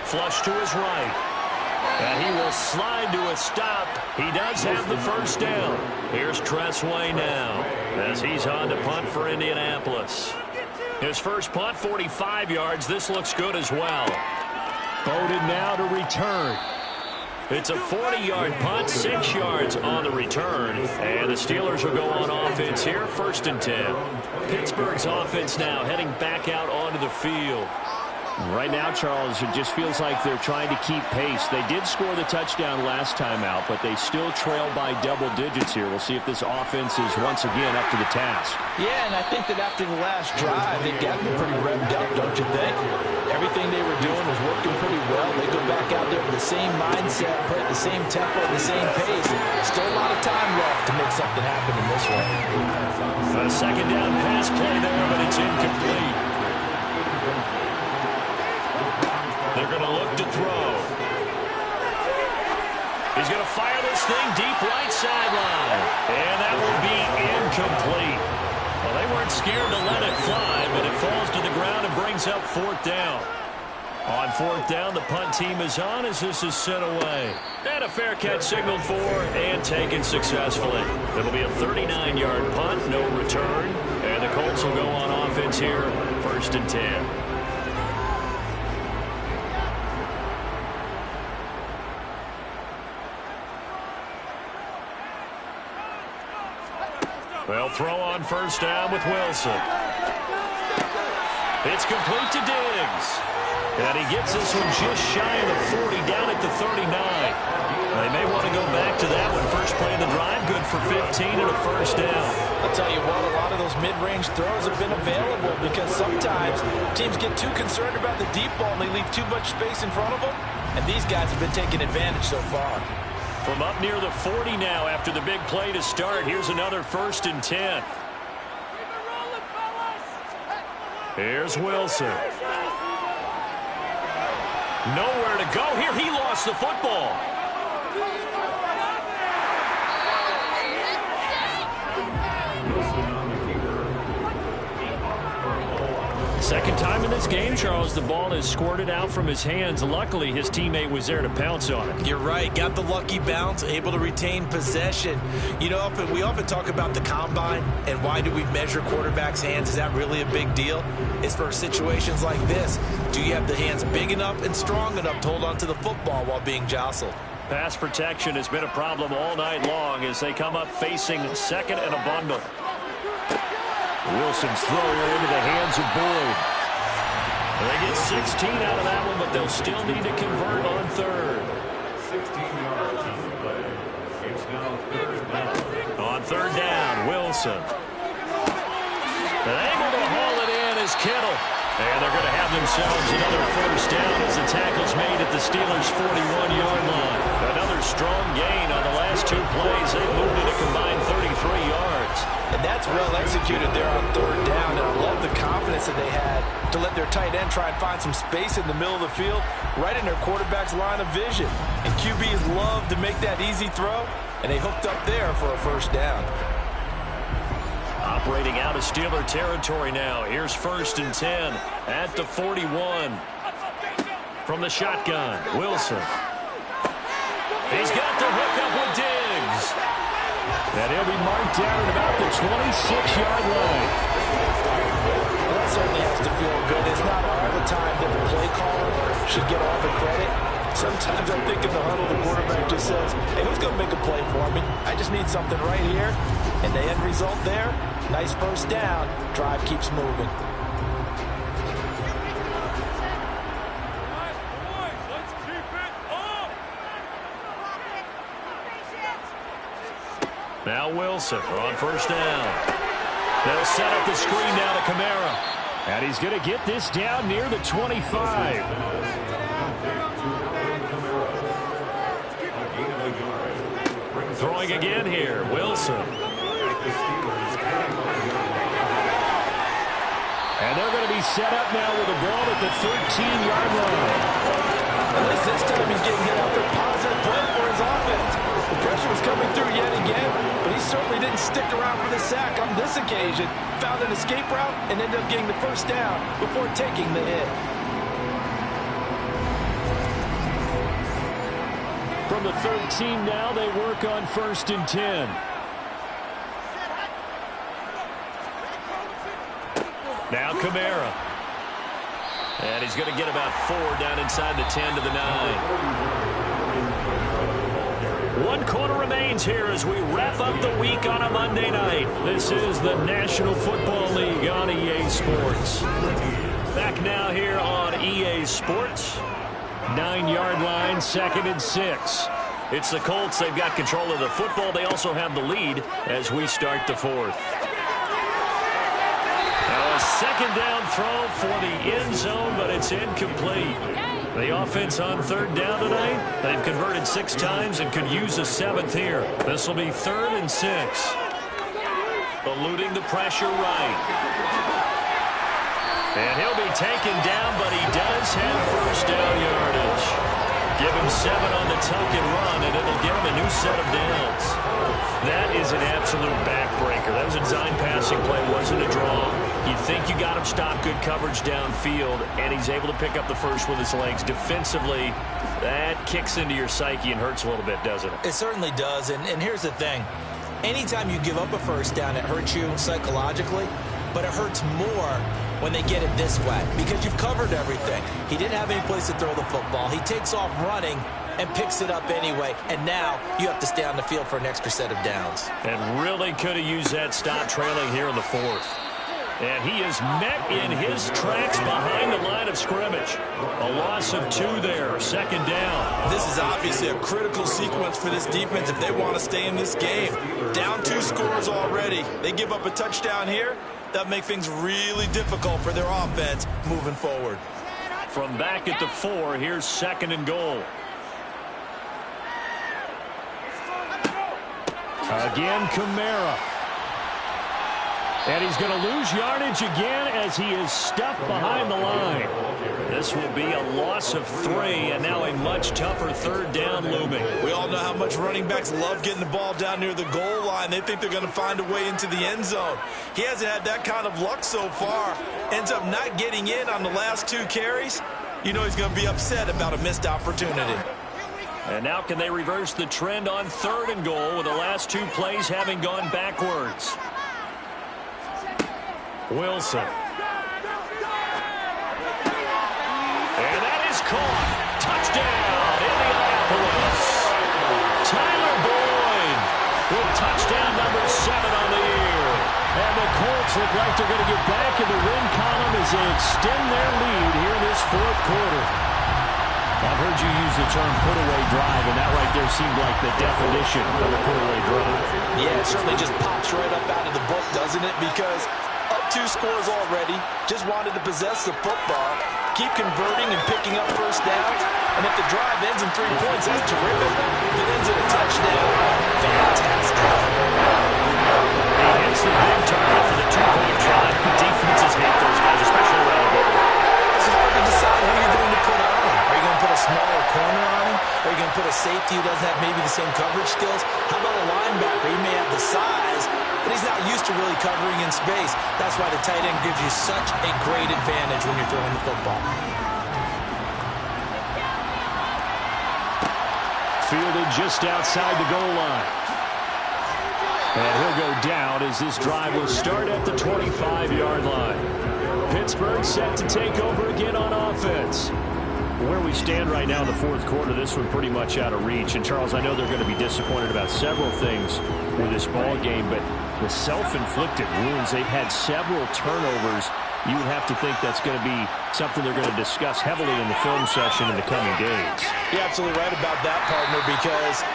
Flush to his right. And he will slide to a stop. He does have the first down. Here's Tressway now as he's on to punt for Indianapolis. His first punt, 45 yards. This looks good as well. Bowden now to return. It's a 40-yard punt, 6 yards on the return. And the Steelers will go on offense here, 1st and 10. Pittsburgh's offense now heading back out onto the field. Right now, Charles, it just feels like they're trying to keep pace. They did score the touchdown last time out, but they still trail by double digits here. We'll see if this offense is once again up to the task. Yeah, and I think that after the last drive, they've gotten pretty revved up, don't you think? Everything they were doing was working pretty well. They go back out there with the same mindset, play at the same tempo, at the same pace. Still a lot of time left to make something happen in this one. A second down pass play there, but it's incomplete. They're going to look to throw. He's going to fire this thing deep right sideline. And that will be incomplete. Well, they weren't scared to let it fly, but it falls to the ground and brings up 4th down. On 4th down, the punt team is on as this is sent away. And a fair catch signaled for and taken successfully. It'll be a 39-yard punt, no return. And the Colts will go on offense here, 1st and 10. They'll throw on 1st down with Wilson. It's complete to Diggs. And he gets this one just shy of the 40, down at the 39. They may want to go back to that one. First play of the drive, good for 15 and a 1st down. I'll tell you what, a lot of those mid-range throws have been available because sometimes teams get too concerned about the deep ball and they leave too much space in front of them. And these guys have been taking advantage so far. From up near the 40 now after the big play to start, here's another 1st and 10. Here's Wilson. Nowhere to go here. He lost the football. Second time in this game, Charles, the ball is squirted out from his hands. Luckily, his teammate was there to pounce on it. You're right. Got the lucky bounce, able to retain possession. You know, we often talk about the combine and why do we measure quarterbacks' hands. Is that really a big deal? It's for situations like this. Do you have the hands big enough and strong enough to hold on to the football while being jostled? Pass protection has been a problem all night long as they come up facing 2nd and a bundle. Wilson's throw here into the hands of Boyd. They get 16 out of that one, but they'll still need to convert on 3rd. 16 yards on the play. It's now 3rd down. On 3rd down, Wilson. Able to haul it in is Kittle. And they're going to have themselves another 1st down as the tackle's made at the Steelers' 41-yard line. Another strong gain on the last 2 plays. They moved it a combined 33 yards. And that's well executed there on 3rd down. And I love the confidence that they had to let their tight end try and find some space in the middle of the field, right in their quarterback's line of vision. And QBs love to make that easy throw, and they hooked up there for a 1st down. Operating out of Steeler territory now. Here's 1st and 10 at the 41. From the shotgun, Wilson. He's got the hook up with Diggs. And he'll be marked down at about the 26-yard line. Well, that certainly has to feel good. It's not all the time that the play caller should get all the credit. Sometimes I think in the huddle, the quarterback just says, hey, who's going to make a play for me? I just need something right here. And the end result there, nice 1st down. Drive keeps moving. Now Wilson on 1st down. They'll set up the screen now to Kamara. And he's going to get this down near the 25. Throwing again here, Wilson. And they're going to be set up now with the ball at the 13-yard line. At least this time he's getting hit out there. Positive play for his offense. The pressure was coming through yet again, but he certainly didn't stick around for the sack on this occasion. Found an escape route and ended up getting the 1st down before taking the hit. From the 13 now, they work on 1st and 10. Now Kamara. And he's going to get about 4 down inside the 10 to the 9. 1 quarter remains here as we wrap up the week on a Monday night. This is the National Football League on EA Sports. Back now here on EA Sports. 9-yard line, 2nd and 6. It's the Colts. They've got control of the football. They also have the lead as we start the 4th. Now a 2nd down throw for the end zone, but it's incomplete. The offense on 3rd down tonight, they've converted 6 times and could use a 7th here. This will be 3rd and 6. Eluding the pressure right. And he'll be taken down, but he does have 1st down yardage. Give him 7 on the tuck and run, and it'll give him a new set of downs. That is an absolute backbreaker. That was a design passing play, wasn't a draw. You think you got him stopped, good coverage downfield, and he's able to pick up the first with his legs. Defensively, that kicks into your psyche and hurts a little bit, doesn't it? It certainly does, and here's the thing. Anytime you give up a first down, it hurts you psychologically, but it hurts more when they get it this way because you've covered everything. He didn't have any place to throw the football. He takes off running and picks it up anyway, and now you have to stay on the field for an extra set of downs. And really could have used that stop trailing here in the fourth. And he is met in his tracks behind the line of scrimmage. A loss of 2 there, second down. This is obviously a critical sequence for this defense if they want to stay in this game. Down 2 scores already. They give up a touchdown here. That make things really difficult for their offense moving forward. From back at the 4, here's second and goal. Again, Kamara. And he's going to lose yardage again as he is stuffed behind the line. This will be a loss of 3, and now a much tougher third down looming. We all know how much running backs love getting the ball down near the goal line. They think they're going to find a way into the end zone. He hasn't had that kind of luck so far. Ends up not getting in on the last 2 carries. You know he's going to be upset about a missed opportunity. And now can they reverse the trend on third and goal with the last 2 plays having gone backwards? Wilson. And that is caught. Touchdown, Indianapolis. Tyler Boyd with touchdown number 7 on the year. And the Colts look like they're going to get back in the win column as they extend their lead here in this fourth quarter. I've heard you use the term put-away drive, and that right there seemed like the definition of a put-away drive. Yeah, it certainly just pops right up out of the book, doesn't it? Because up 2 scores already, just wanted to possess the football, keep converting and picking up first downs, and if the drive ends in 3 points, that's terrific. If it ends in a touchdown, fantastic. He hits the big target for the 2-point drive. Defenses hate those guys, especially around the goal. It's hard to decide who you're going to put on him. Are you going to put a smaller corner on him? Are you going to put a safety who doesn't have maybe the same coverage skills? How about a linebacker? He may have the size, but he's not used to really covering in space. That's why the tight end gives you such a great advantage when you're throwing the football. Fielded just outside the goal line. And he'll go down as this drive will start at the 25-yard line. Pittsburgh set to take over again on offense. Where we stand right now in the fourth quarter, this one pretty much out of reach. And, Charles, I know they're going to be disappointed about several things with this ball game, but the self-inflicted wounds, they've had several turnovers. You would have to think that's going to be something they're going to discuss heavily in the film session in the coming days. You're absolutely right about that, partner, because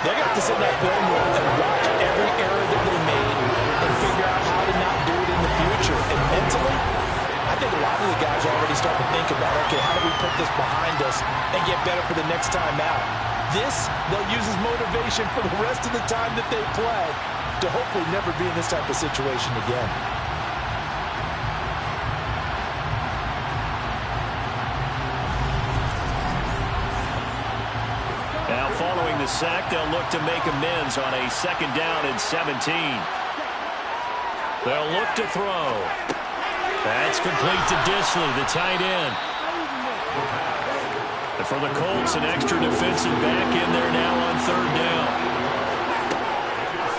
they're going to have to sit in that film room and watch every error that they made and figure out how to not do it in the future. And mentally, I think a lot of the guys are already starting to think about, okay, how do we put this behind us and get better for the next time out? This, they'll use as motivation for the rest of the time that they play to hopefully never be in this type of situation again. Now following the sack, they'll look to make amends on a 2nd down and 17. They'll look to throw. That's complete to Disley, the tight end. And for the Colts, an extra defensive back in there now on 3rd down.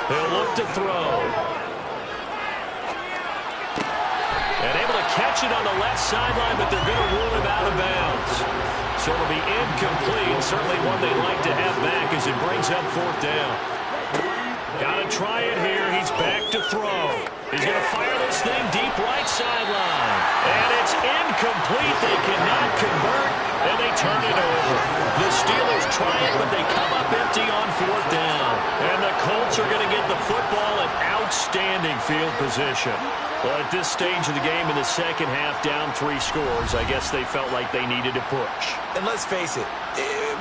They'll look to throw. And able to catch it on the left sideline, but they're going to rule him out of bounds. So it'll be incomplete. Certainly one they'd like to have back as it brings up 4th down. Got to try it here. He's back to throw. He's going to fire this thing deep right sideline. And it's incomplete. They cannot convert, and they turn it over. The Steelers try it, but they come up empty on 4th down. And the Colts are going to get the football in outstanding field position. Well, at this stage of the game in the second half, down 3 scores, I guess they felt like they needed to push. And let's face it,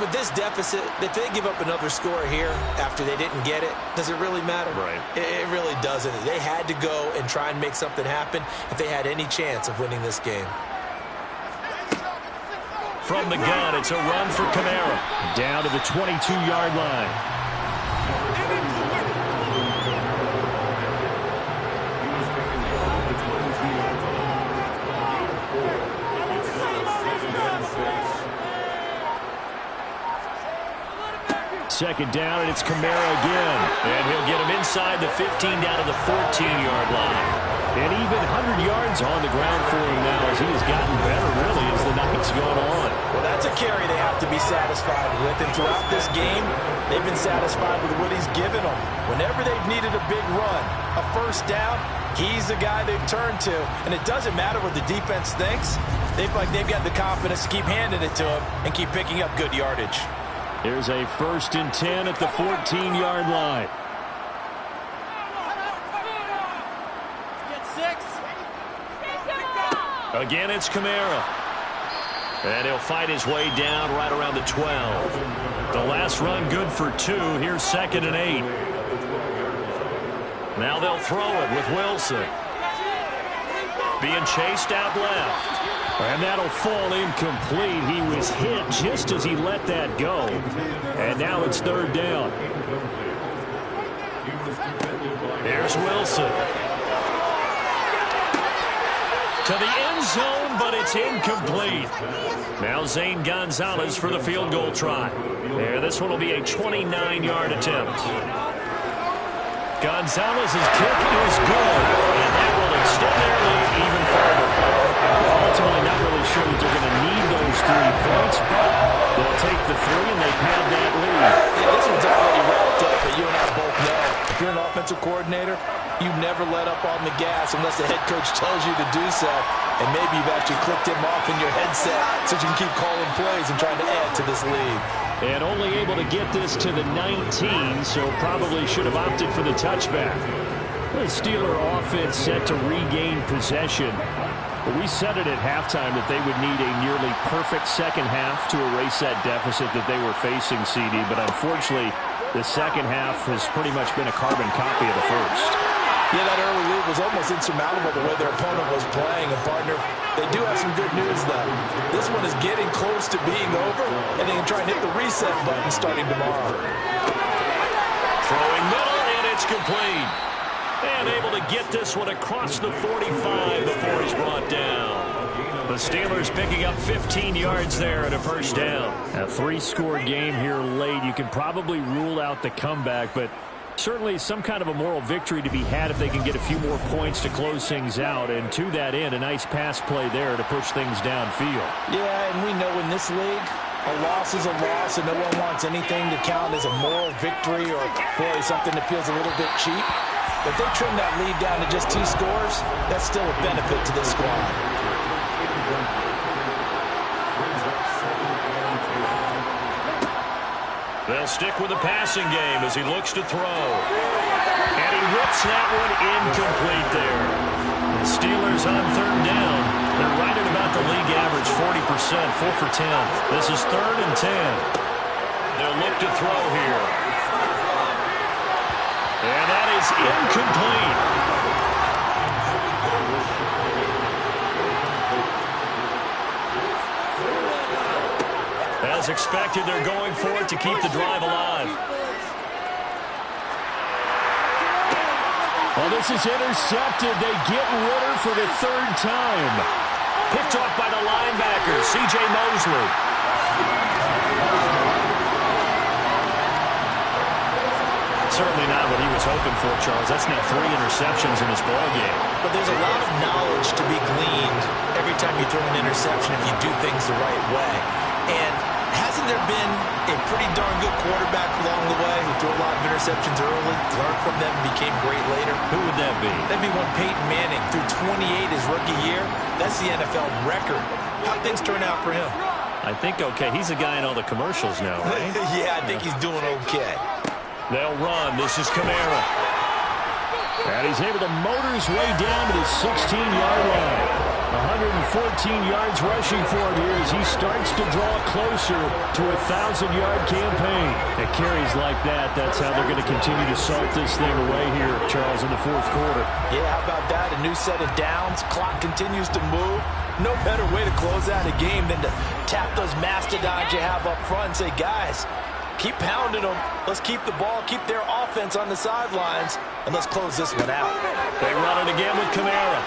with this deficit, if they give up another score here after they didn't get it, does it really matter? Right. It really doesn't. They had to go and try and make something happen if they had any chance of winning this game. From the gun, it's a run for Kamara. Down to the 22-yard line. second down, and it's Kamara again. And he'll get him inside the 15 down to the 14-yard line. And even 100 yards on the ground for him now as he has gotten better, really, as the night's gone on. Well, that's a carry they have to be satisfied with. And throughout this game, they've been satisfied with what he's given them. Whenever they've needed a big run, a first down, he's the guy they've turned to. And it doesn't matter what the defense thinks. They've got the confidence to keep handing it to him and keep picking up good yardage. Here's a 1st and 10 at the 14-yard line. Again, it's Kamara. And he'll fight his way down right around the 12. The last run good for 2. Here's 2nd and 8. Now they'll throw it with Wilson. Being chased out left. And that'll fall incomplete. He was hit just as he let that go. And now it's 3rd down. Here's Wilson. To the end zone, but it's incomplete. Now Zane Gonzalez for the field goal try. There, this one will be a 29-yard attempt. Gonzalez's kick is good, and that will extend their lead even further. Ultimately, not really sure that they're going to need those 3 points, but they'll take the 3, and they've had that lead. Yeah, this one's already wrapped up, but you and I both know. If you're an offensive coordinator, you never let up on the gas unless the head coach tells you to do so. And maybe you've actually clicked him off in your headset so you can keep calling plays and trying to add to this lead. And only able to get this to the 19, so probably should have opted for the touchback. The Steeler offense set to regain possession. But we said it at halftime that they would need a nearly perfect second half to erase that deficit that they were facing, CD. But unfortunately, the second half has pretty much been a carbon copy of the first. Yeah, that early lead was almost insurmountable the way their opponent was playing. And, partner, they do have some good news, though. This one is getting close to being over, and they can try and hit the reset button starting tomorrow. Throwing middle, and it's complete. And able to get this one across the 45 before he's brought down. The Steelers picking up 15 yards there and a first down. A 3-score game here late. You can probably rule out the comeback, but certainly some kind of a moral victory to be had if they can get a few more points to close things out. And to that end, a nice pass play there to push things downfield. Yeah, and we know in this league, a loss is a loss, and no one wants anything to count as a moral victory or, boy, something that feels a little bit cheap. If they trim that lead down to just 2 scores, that's still a benefit to this squad. They'll stick with the passing game as he looks to throw. And he rips that one incomplete there. The Steelers on 3rd down. They're right at about the league average, 40%, 4 for 10. This is 3rd and 10. They'll look to throw here. And that is incomplete. As expected, they're going for it to keep the drive alive. Well, this is intercepted. They get Ritter for the 3rd time. Picked off by the linebacker, C.J. Mosley. Certainly not what he was hoping for, Charles. That's now 3 interceptions in this ballgame. But there's a lot of knowledge to be gleaned every time you throw an interception if you do things the right way. And hasn't there been a pretty darn good quarterback along the way who threw a lot of interceptions early, learned from them, and became great later? Who would that be? That'd be one Peyton Manning. Threw 28 his rookie year. That's the NFL record. How'd things turn out for him? I think okay. He's a guy in all the commercials now, right? Yeah, I think he's doing okay. They'll run. This is Kamara. And he's able to motor his way down to the 16-yard line. 114 yards rushing for him here as he starts to draw closer to a 1,000-yard campaign. At carries like that, that's how they're going to continue to salt this thing away here, Charles, in the 4th quarter. Yeah, how about that? A new set of downs. Clock continues to move. No better way to close out a game than to tap those mastodons you have up front and say, guys, keep pounding them. Let's keep the ball, keep their offense on the sidelines, and let's close this one out. They run it again with Kamara.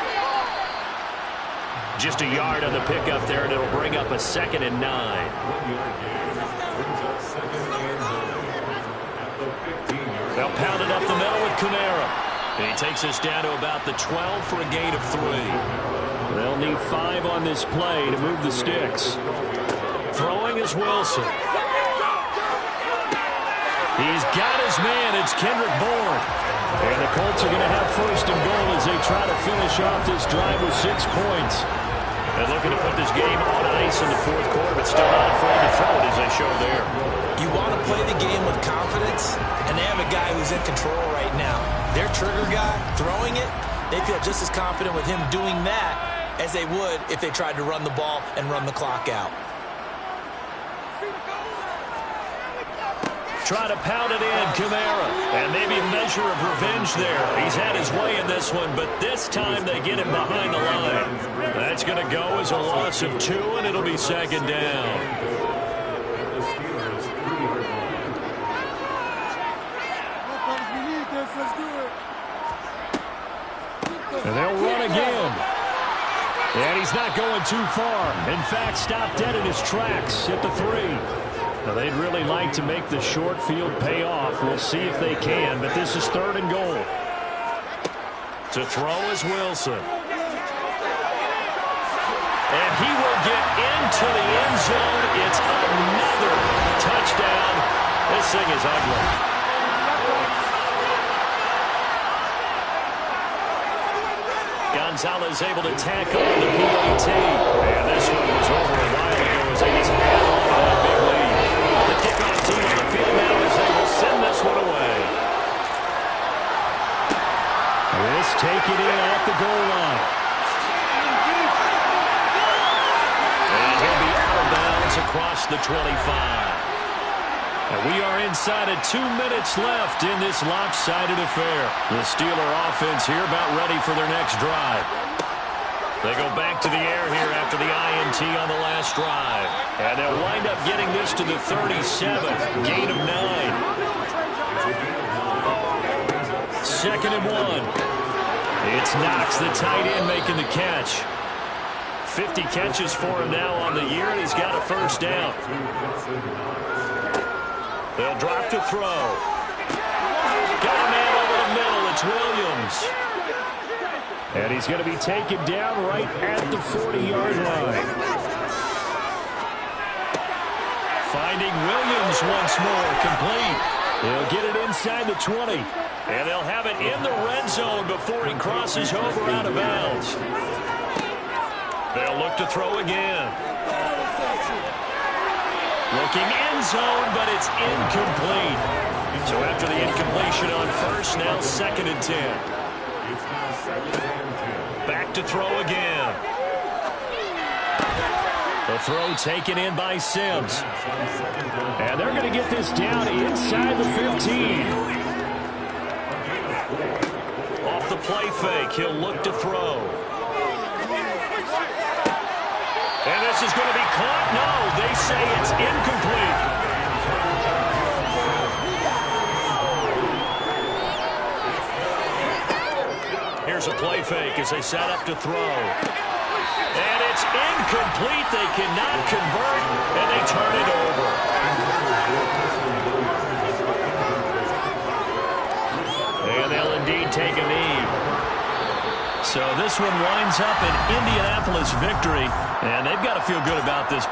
Just a yard on the pickup there, and it'll bring up a 2nd and 9. the 15-yard. They'll pound it up the middle with Kamara. And he takes us down to about the 12 for a gain of 3. They'll need 5 on this play to move the sticks. Throwing is Wilson. He's got his man. It's Kendrick Bourne. And the Colts are going to have first and goal as they try to finish off this drive with 6 points. And looking to put this game on ice in the fourth quarter, but still not afraid to throw it as they show there. You want to play the game with confidence, and they have a guy who's in control right now. Their trigger guy, throwing it, they feel just as confident with him doing that as they would if they tried to run the ball and run the clock out. Try to pound it in, Kamara. And maybe a measure of revenge there. He's had his way in this one, but this time they get him behind the line. That's going to go as a loss of 2, and it'll be second down. And they'll run again. And he's not going too far. In fact, stopped dead in his tracks at the 3. Now, they'd really like to make the short field pay off. We'll see if they can, but this is 3rd and goal. To throw is Wilson. And he will get into the end zone. It's another touchdown. This thing is ugly. Gonzalez able to tackle the PAT. And this one was over a while ago as they just add on to that big lead. The kickoff team on the field now as they will send this one away. This taken in at the goal line. And he'll be out of bounds across the 25. And we are inside of 2 minutes left in this lopsided affair. The Steeler offense here about ready for their next drive. They go back to the air here after the INT on the last drive. And they'll wind up getting this to the 37. Gain of 9. 2nd and 1. It's Knox, the tight end, making the catch. 50 catches for him now on the year, and he's got a first down. They'll drop to throw. Got a man over the middle. It's Williams. And he's going to be taken down right at the 40-yard line. Finding Williams once more, complete. They'll get it inside the 20. And they'll have it in the red zone before he crosses over out of bounds. They'll look to throw again. Looking end zone, but it's incomplete. So after the incompletion on first, now 2nd and 10. Back to throw again. The throw taken in by Sims. And they're going to get this down inside the 15. Off the play fake, he'll look to throw. And this is going to be caught. No, they say it's incomplete. Here's a play fake as they set up to throw. And it's incomplete. They cannot convert, and they turn it over. And they'll indeed take a knee. So this one winds up an Indianapolis victory, and they've got to feel good about this.